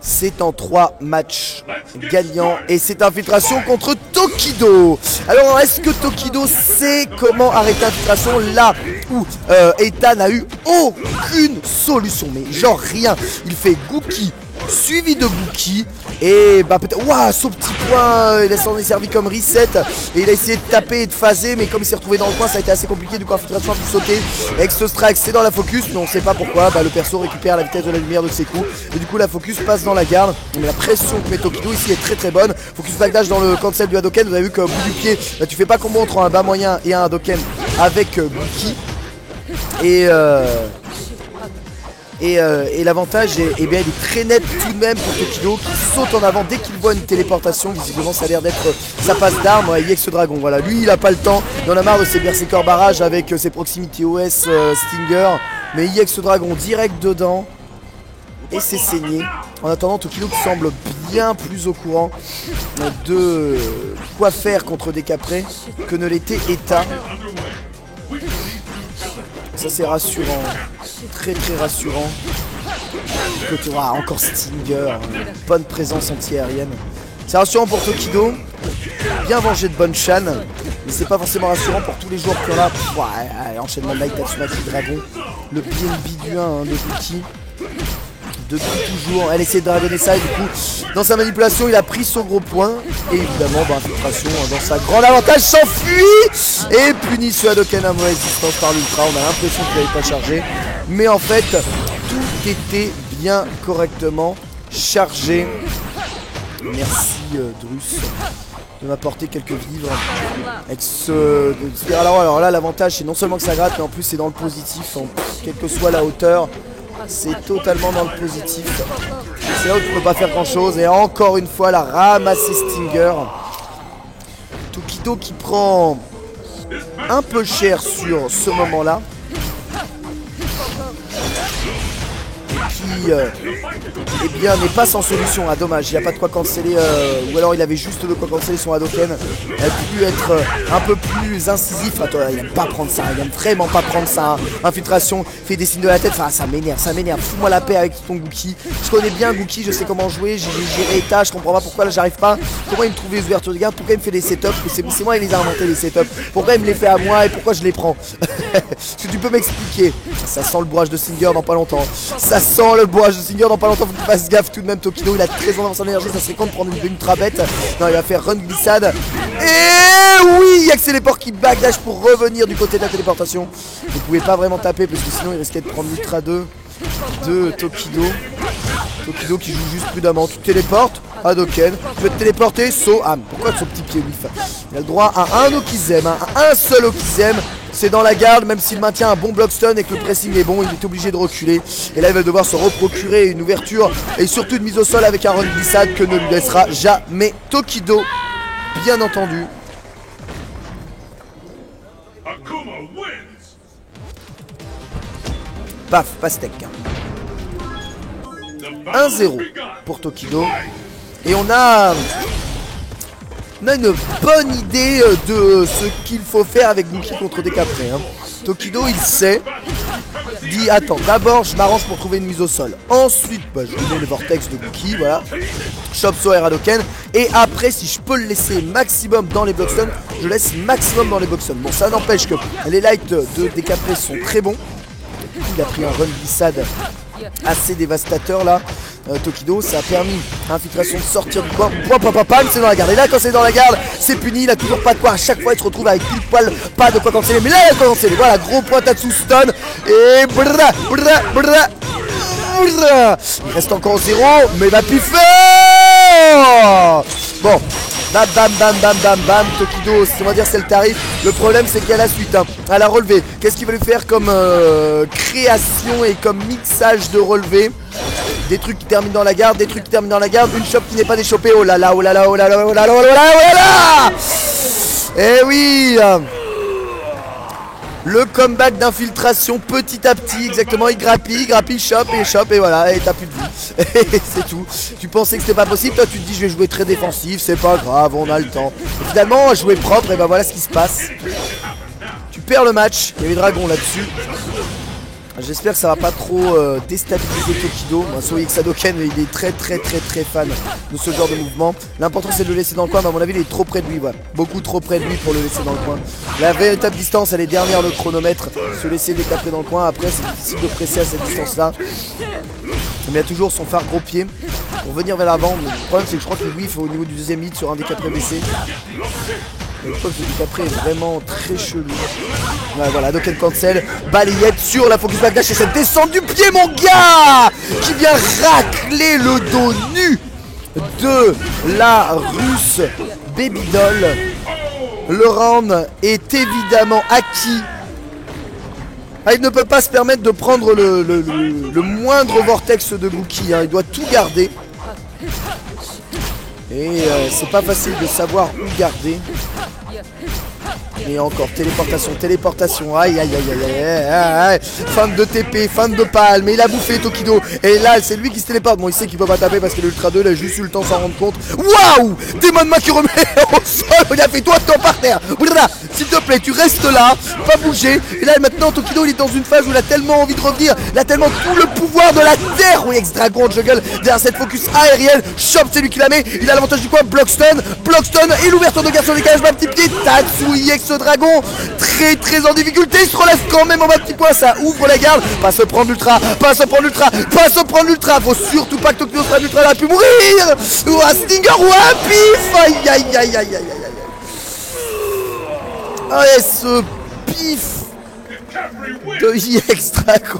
C'est en 3 matchs gagnants et c'est infiltration contre Tokido. Alors est-ce que Tokido sait comment arrêter l'infiltration là où Ethan n'a eu aucune solution, mais genre rien. Il fait Gookie suivi de Gookie et bah peut-être waouh, son petit point, il s'en est servi comme reset et il a essayé de taper et de phaser, mais comme il s'est retrouvé dans le coin ça a été assez compliqué. Du coup infiltration a pu sauter. Extra Strike c'est dans la focus, mais on sait pas pourquoi. Bah, le perso récupère la vitesse de la lumière de ses coups et du coup la focus passe dans la garde. Mais la pression que met Tokido ici est très très bonne. Focus backdash dans le cancel du Hadoken. Vous avez vu qu'au bout du pied bah, tu fais pas combo entre un bas moyen et un Hadoken avec Gookie et l'avantage est, eh bien, il est très net tout de même pour Tokido qui saute en avant dès qu'il voit une téléportation. Visiblement ça a l'air d'être sa passe d'arme. Ouais, Yex Dragon, voilà, lui il a pas le temps, il en a marre de ses Berserker barrages avec ses proximity OS Stinger. Mais Yex Dragon direct dedans et c'est saigné. En attendant Tokido qui semble bien plus au courant de quoi faire contre des caprés que ne l'était Eta. Ça c'est rassurant, très très rassurant. Que tu vois, encore Stinger, bonne présence anti-aérienne. C'est rassurant pour Tokido, bien vengé de bonne Shan, mais c'est pas forcément rassurant pour tous les joueurs qui ont là. Ouais, enchaînement de Light Tatsumaki Dragon, le BNB du 1 hein, de Gookie. Depuis toujours, elle essaie de dragonner ça et du coup dans sa manipulation il a pris son gros point et évidemment bah, infiltration dans sa grande avantage s'enfuit et punit ce Hadoken à mauvaise distance par l'ultra. On a l'impression qu'il n'avait pas chargé, mais en fait tout était bien correctement chargé. Merci Drus de m'apporter quelques vivres avec ce alors là l'avantage c'est non seulement que ça gratte mais en plus c'est dans le positif hein. Quelle que soit la hauteur, c'est totalement dans le positif. C'est là où tu peux pas faire grand chose. Et encore une fois la ramassée Stinger. Tokido qui prend un peu cher sur ce moment là. Qui eh bien n'est pas sans solution, ah dommage, il n'y a pas de quoi canceller ou alors il avait juste de quoi canceller son Hadoken. Il a pu être un peu plus incisif. Attends, il aime pas prendre ça, il aime vraiment pas prendre ça hein. Infiltration, fait des signes de la tête, enfin ça m'énerve, fous-moi la paix avec ton Gookie. Je connais bien Gookie, je sais comment jouer, j'ai géré Eta, je comprends pas pourquoi là j'arrive pas. Comment il me trouve les ouvertures de garde, pourquoi il me fait des setups, c'est moi qui les a inventés les setups, pourquoi il me les fait à moi et pourquoi je les prends. Est-ce que tu peux m'expliquer? Ça sent le bourrage de Stinger dans pas longtemps, ça sent le bourrage de Stinger dans pas longtemps. Faut qu'il fasse gaffe tout de même. Tokido il a très dans son énergie, ça serait con de prendre une ultra bête. Non, il va faire run glissade. Et oui, il y a que Téléport qui backdash pour revenir du côté de la téléportation. Vous pouvez pas vraiment taper parce que sinon il risquait de prendre l'ultra 2 de Tokido. Tokido qui joue juste prudemment. Tu téléportes, Hadoken, tu veux te téléporter, saut. Ah, pourquoi son petit pied whiff? Il a le droit à un Okizem, hein, à un seul Okizem. C'est dans la garde, même s'il maintient un bon block stun et que le pressing est bon, il est obligé de reculer. Et là il va devoir se reprocurer une ouverture et surtout une mise au sol avec un run glissade que ne lui laissera jamais Tokido, bien entendu. Paf, pastèque. 1-0 pour Tokido. Et on a une bonne idée de ce qu'il faut faire avec Gookie contre des caprés hein. Tokido il sait, dit attends, d'abord je m'arrange pour trouver une mise au sol. Ensuite bah, je lui mets le vortex de Gookie, voilà. Chopso et Hadoken. Et après si je peux le laisser maximum dans les blockstun, je laisse maximum dans les blockstun. Bon ça n'empêche que les lights des caprés sont très bons. Il a pris un run glissade assez dévastateur là. Tokido, ça a permis à Infiltration de sortir du coin. Pam, c'est dans la garde. Et là, quand c'est dans la garde, c'est puni. Il a toujours pas de quoi. À chaque fois, il se retrouve avec pile poil, pas de quoi canceller. Mais là, il a de quoi canceller. Voilà, gros point Tatsu stun. Et il reste encore 0, mais va piffer. Bon, bam, Tokido, on va dire c'est le tarif. Le problème c'est qu'il y a la suite, hein, à la relevée. Qu'est-ce qu'il va lui faire comme création et comme mixage de relevée? Des trucs qui terminent dans la garde, des trucs qui terminent dans la garde, une shop qui n'est pas déchopée. Oh là là, oh là là, oh là là, oh là là, oh là là, oh là là. Eh oui, le comeback d'infiltration petit à petit, exactement, il grappille, chope et voilà, et t'as plus de vie. C'est tout. Tu pensais que c'était pas possible, toi tu te dis je vais jouer très défensif, c'est pas grave, on a le temps. Et finalement, jouer propre, et ben voilà ce qui se passe. Tu perds le match, il y avait Dragon là-dessus. J'espère que ça va pas trop déstabiliser Tokido. Moi, Soyek Sadoken, il est très fan de ce genre de mouvement. L'important c'est de le laisser dans le coin, mais à mon avis il est trop près de lui, voilà. Beaucoup trop près de lui pour le laisser dans le coin. La véritable distance, elle est derrière le chronomètre. Se laisser décaprer dans le coin, après c'est difficile de presser à cette distance là. Mais il y a toujours son phare gros pied pour venir vers l'avant. Le problème c'est que je crois que lui il faut au niveau du deuxième hit sur un décapré baissé. Je crois que ce décapré est vraiment très chelou. Ouais, voilà, Hadoken cancel, balayette sur la focus backdash et cette descente du pied, mon gars, qui vient racler le dos nu de la russe Baby Doll. Le round est évidemment acquis. Ah, il ne peut pas se permettre de prendre le moindre vortex de Buki, hein. Il doit tout garder. Et c'est pas facile de savoir où garder. Et encore, téléportation, aïe. Fin de TP, fin de pal, mais il a bouffé Tokido. Et là, c'est lui qui se téléporte. Bon, il sait qu'il peut pas taper parce que l'Ultra 2, il a juste eu le temps de s'en rendre compte. Waouh! Demon qui remet au sol. Il a fait toi par terre. S'il te plaît, tu restes là, pas bouger. Et là, maintenant, Tokido, il est dans une phase où il a tellement envie de revenir. Il a tellement tout le pouvoir de la terre. Oui, ex-dragon, juggle derrière cette focus aérienne. Chop, c'est lui qui la met. Il a l'avantage du quoi? Blockstun et l'ouverture de garçon dégage, ma petit pied. Tatsui, ex-dragon, très en difficulté. Il se relève quand même en bas petit point. Ça ouvre la garde. Pas se prendre l'ultra. Faut surtout pas que Tokido sera l'ultra. Il a pu mourir. Ou un stinger ou un pif. Aïe. Ah ouais, ce pif de ex-dragon.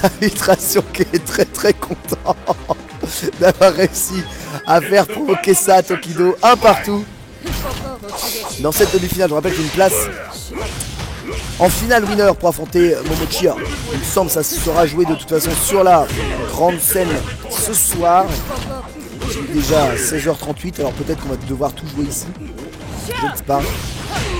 Arbitration qui est très content d'avoir réussi à faire provoquer ça à Tokido. Un partout dans cette demi-finale. Je rappelle qu'il y a une place en finale winner pour affronter Momochi. Il me semble que ça sera joué de toute façon sur la grande scène ce soir. Il est déjà 16h38, alors peut-être qu'on va devoir tout jouer ici. Je ne sais pas.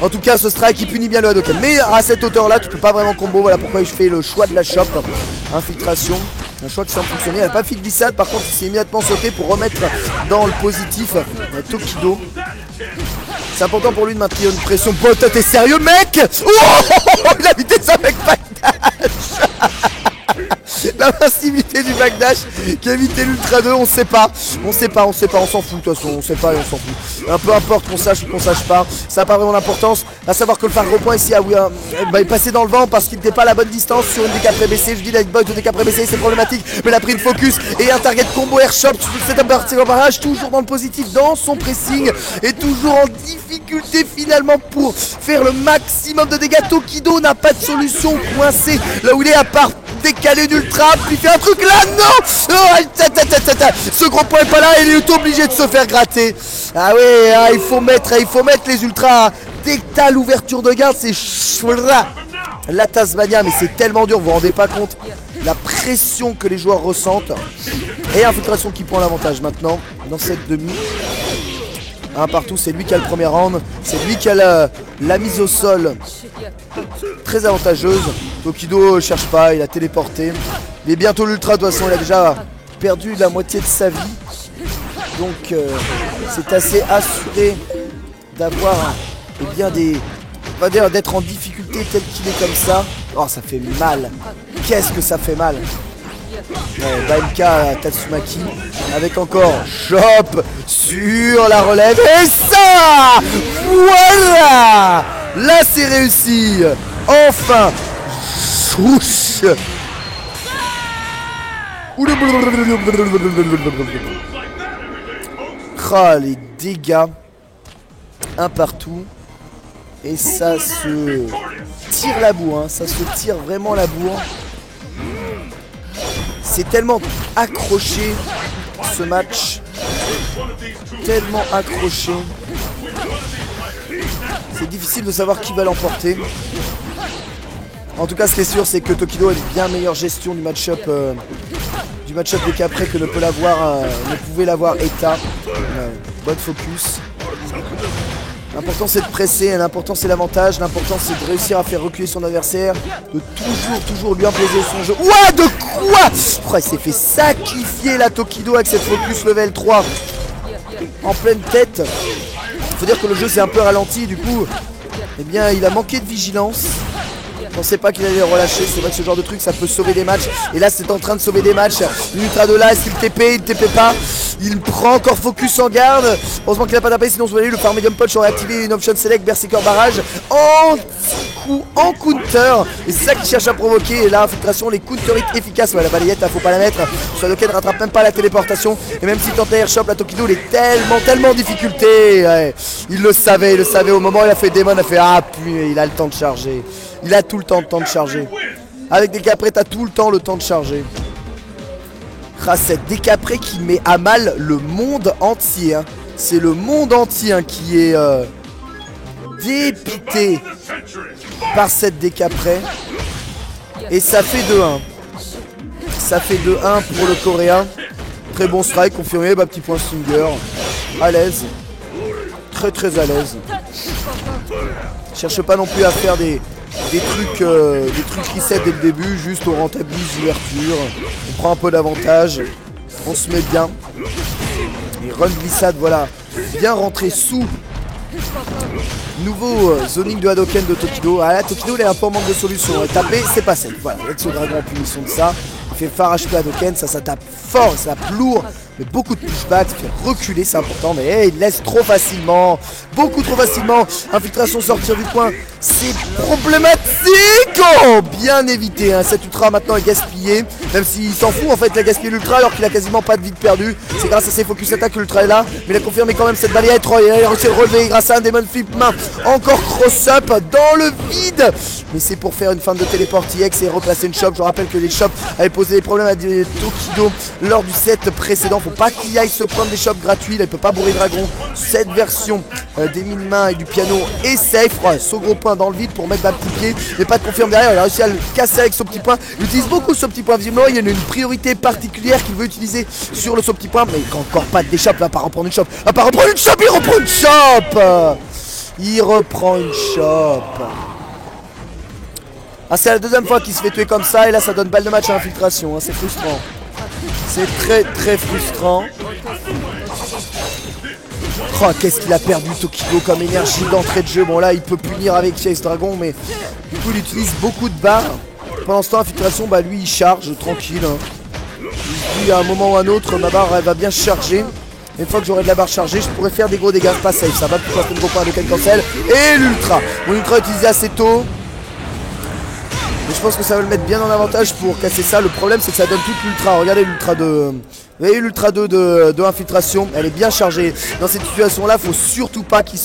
En tout cas, ce strike qui punit bien le Hadoken. Mais à cette hauteur là, tu peux pas vraiment combo. Voilà pourquoi je fais le choix de la shop. Infiltration. Un choix qui semble fonctionner. Elle n'a pas fait de glissade. Par contre, il s'est immédiatement sauté pour remettre dans le positif Tokido. C'est important pour lui de maintenir une pression. Bon, t'es sérieux, mec? Oh, il a évité ça avec backdash. La massivité du backdash qui a évité l'ultra 2, on sait pas, on s'en fout de toute façon, on sait pas et on s'en fout. Un peu importe qu'on sache ou qu'on sache pas, ça n'a pas vraiment d'importance. À savoir que le phare gros point ici est passé dans le vent parce qu'il n'était pas à la bonne distance sur une décapré baissée. Je dis la hitbox de décapré baissée, c'est problématique, mais il a pris une focus et un target combo airshot. C'est un parti en barrage, toujours dans le positif, dans son pressing et toujours en difficulté finalement pour faire le maximum de dégâts. Tokido n'a pas de solution, coincé là où il est à part décaler d'ultra, puis il fait un truc là, non, oh, ce gros point est pas là, il est obligé de se faire gratter. Ah ouais, ah, il faut mettre les ultras. Dès que t'as l'ouverture de garde, c'est la Tasmania, mais c'est tellement dur, vous vous rendez pas compte la pression que les joueurs ressentent. Et infiltration qui prend l'avantage maintenant dans cette demi. Un partout, c'est lui qui a le premier round, c'est lui qui a la mise au sol très avantageuse. Tokido cherche pas, il a téléporté. Il est bientôt l'ultra, de toute façon il a déjà perdu la moitié de sa vie. Donc c'est assez assuré d'avoir bien des... on va dire d'être en difficulté tel qu'il est comme ça. Oh, ça fait mal. Qu'est-ce que ça fait mal. Baemka Tatsumaki avec encore Chop sur la relève. Et ça, voilà, là c'est réussi. Enfin. Chouch. Ah, les dégâts. Un partout. Et ça se tire la boue, hein. Ça se tire vraiment la boue. C'est tellement accroché ce match. Tellement accroché. C'est difficile de savoir qui va l'emporter. En tout cas, ce qui est sûr, c'est que Tokido a une bien meilleure gestion du match-up décapré que ne pouvait l'avoir Eta. Bonne focus. L'important c'est de presser, l'important c'est l'avantage, l'important c'est de réussir à faire reculer son adversaire, de toujours lui imposer son jeu. Ouah, de quoi? Oh, il s'est fait sacrifier la Tokido avec cette focus level 3 en pleine tête. Faut dire que le jeu s'est un peu ralenti, du coup, eh bien il a manqué de vigilance. Je pensais pas qu'il allait le relâcher, c'est vrai que ce genre de truc ça peut sauver des matchs. Et là c'est en train de sauver des matchs. L'ultra de là, est-ce qu'il TP? Il TP pas. Il prend encore focus en garde. Heureusement qu'il a pas tapé, sinon vous voyez le Fire Medium Punch aurait activé une option select, Berserker barrage. Anti-coup en counter. Et c'est ça qu'il cherche à provoquer. Et là, infiltration, les counter hits efficaces. Ouais, la balayette, là, faut pas la mettre. Swadoken ne rattrape même pas la téléportation. Et même s'il tente la airshot, la Tokido, il est tellement en difficulté. Ouais. Il le savait. Au moment où il a fait Demon, il a fait ah puis il a le temps de charger. Il a tout le temps de charger. Avec Décapré, t'as tout le temps de charger. Ah, cette Décapré qui met à mal le monde entier. Hein. C'est le monde entier hein, qui est dépité par cette Décapré. Et ça fait 2-1. Ça fait 2-1 pour le Coréen. Très bon strike, confirmé. Bah, petit point Stinger. À l'aise. Très à l'aise. Cherche pas non plus à faire des trucs reset dès le début, juste on rentabilise l'ouverture, on prend un peu d'avantage, on se met bien. Et run glissade, voilà, bien rentré sous. Nouveau zoning de Hadoken de Tokido. Ah là, Tokido il est un peu en manque de solution. Taper, c'est pas safe. Voilà, avec ce dragon en punition de ça. Il fait phare HP Hadoken, ça tape fort, ça tape lourd. Mais beaucoup de pushback, il fait reculer, c'est important. Mais hey, il laisse trop facilement, beaucoup trop facilement. Infiltration, sortir du coin, c'est problématique. Oh, bien évité, hein. Cet ultra maintenant est gaspillé. Même s'il s'en fout en fait, il a gaspillé l'ultra alors qu'il a quasiment pas de vie de perdu. C'est grâce à ses focus attack que l'ultra est là. Mais il a confirmé quand même cette balayette. Il a réussi à le relever grâce à un Demon Flip main. Encore cross-up dans le vide. Mais c'est pour faire une fin de téléport EX et replacer une shop. Je rappelle que les shops avaient posé des problèmes à Tokido lors du set précédent. Faut pas qu'il aille se prendre des shops gratuits. Là, il peut pas bourrer Dragon. Cette version des mines mains et du piano est safe. Ouais, saut gros point dans le vide pour mettre un petit pied. Mais pas de confirme derrière. Il a réussi à le casser avec son petit point. Il utilise beaucoup ce petit point. Visiblement, il y a une priorité particulière qu'il veut utiliser sur le saut petit point. Mais il n'a encore pas de déchop. Là, pas reprendre une shop. Il reprend une shop. Il reprend une shop. Ah, c'est la deuxième fois qu'il se fait tuer comme ça. Et là, ça donne balle de match à infiltration. Hein. C'est frustrant. C'est très frustrant. Oh, qu'est-ce qu'il a perdu Tokido comme énergie d'entrée de jeu. Bon là il peut punir avec Chase Dragon, mais du coup il utilise beaucoup de barres. Pendant ce temps infiltration, bah lui il charge tranquille hein. Il dit à un moment ou à un autre ma barre elle va bien charger. Une fois que j'aurai de la barre chargée, je pourrais faire des gros dégâts, pas safe. Ça va tout faire un gros point de cancel. Et l'ultra. Mon ultra utilisé assez tôt. Mais je pense que ça va le mettre bien en avantage pour casser ça. Le problème c'est que ça donne toute l'ultra. Regardez l'ultra de... Vous voyez l'ultra 2 de infiltration, elle est bien chargée. Dans cette situation là, faut surtout pas qu'il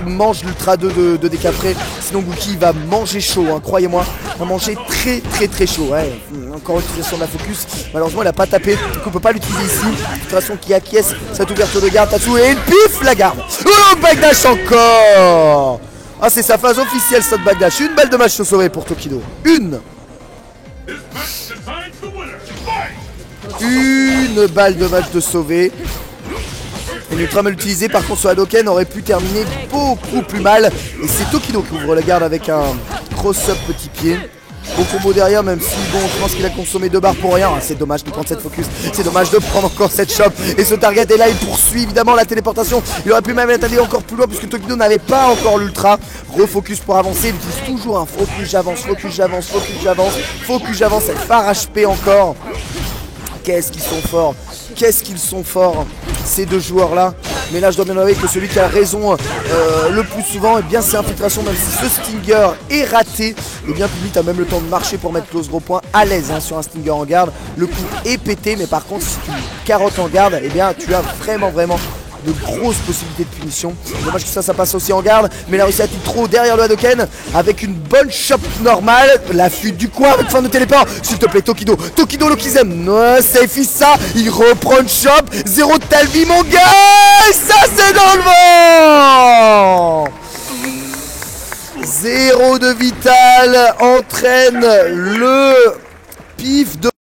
mange l'ultra 2 de Décapré. Sinon Gookie va manger chaud, hein, croyez-moi. Il va manger très chaud. Ouais. Encore utilisation de la focus. Malheureusement il a pas tapé, donc on peut pas l'utiliser ici. Infiltration qui acquiesce cette ouverture de garde. Tatsu et une pif la garde. Oh backdash encore. Ah c'est sa phase officielle cette backdash. Une balle de match se sauver pour Tokido. Une balle de match de sauver. Et l'ultra mal utilisé par contre sur Hadoken aurait pu terminer beaucoup plus mal. Et c'est Tokido qui ouvre la garde avec un cross-up petit pied. Au combo derrière, même si bon je pense qu'il a consommé 2 barres pour rien. C'est dommage de prendre cette focus. C'est dommage de prendre encore cette shop. Et ce target est là, il poursuit évidemment la téléportation. Il aurait pu même être allé encore plus loin puisque Tokido n'avait pas encore l'ultra. Refocus pour avancer. Il utilise toujours un focus j'avance, focus j'avance, focus j'avance, focus j'avance. Elle phare HP encore. Qu'est-ce qu'ils sont forts ces deux joueurs là. Mais là je dois bien avouer que celui qui a raison le plus souvent, et bien c'est infiltration. Même si ce Stinger est raté, et bien Public a même le temps de marcher pour mettre close gros point à l'aise hein, sur un Stinger en garde. Le coup est pété, mais par contre si tu carottes en garde, et bien tu as vraiment de grosses possibilités de punition. Dommage que ça passe aussi en garde. Mais il a réussi à tirer trop derrière le Hadoken avec une bonne shop normale. La fuite du coin avec fin de téléport. S'il te plaît Tokido Lokizem. Non, safe ça. Il reprend une shop. 0 de Talvi mon gars. Et ça c'est dans le vent. 0 de vital entraîne le pif de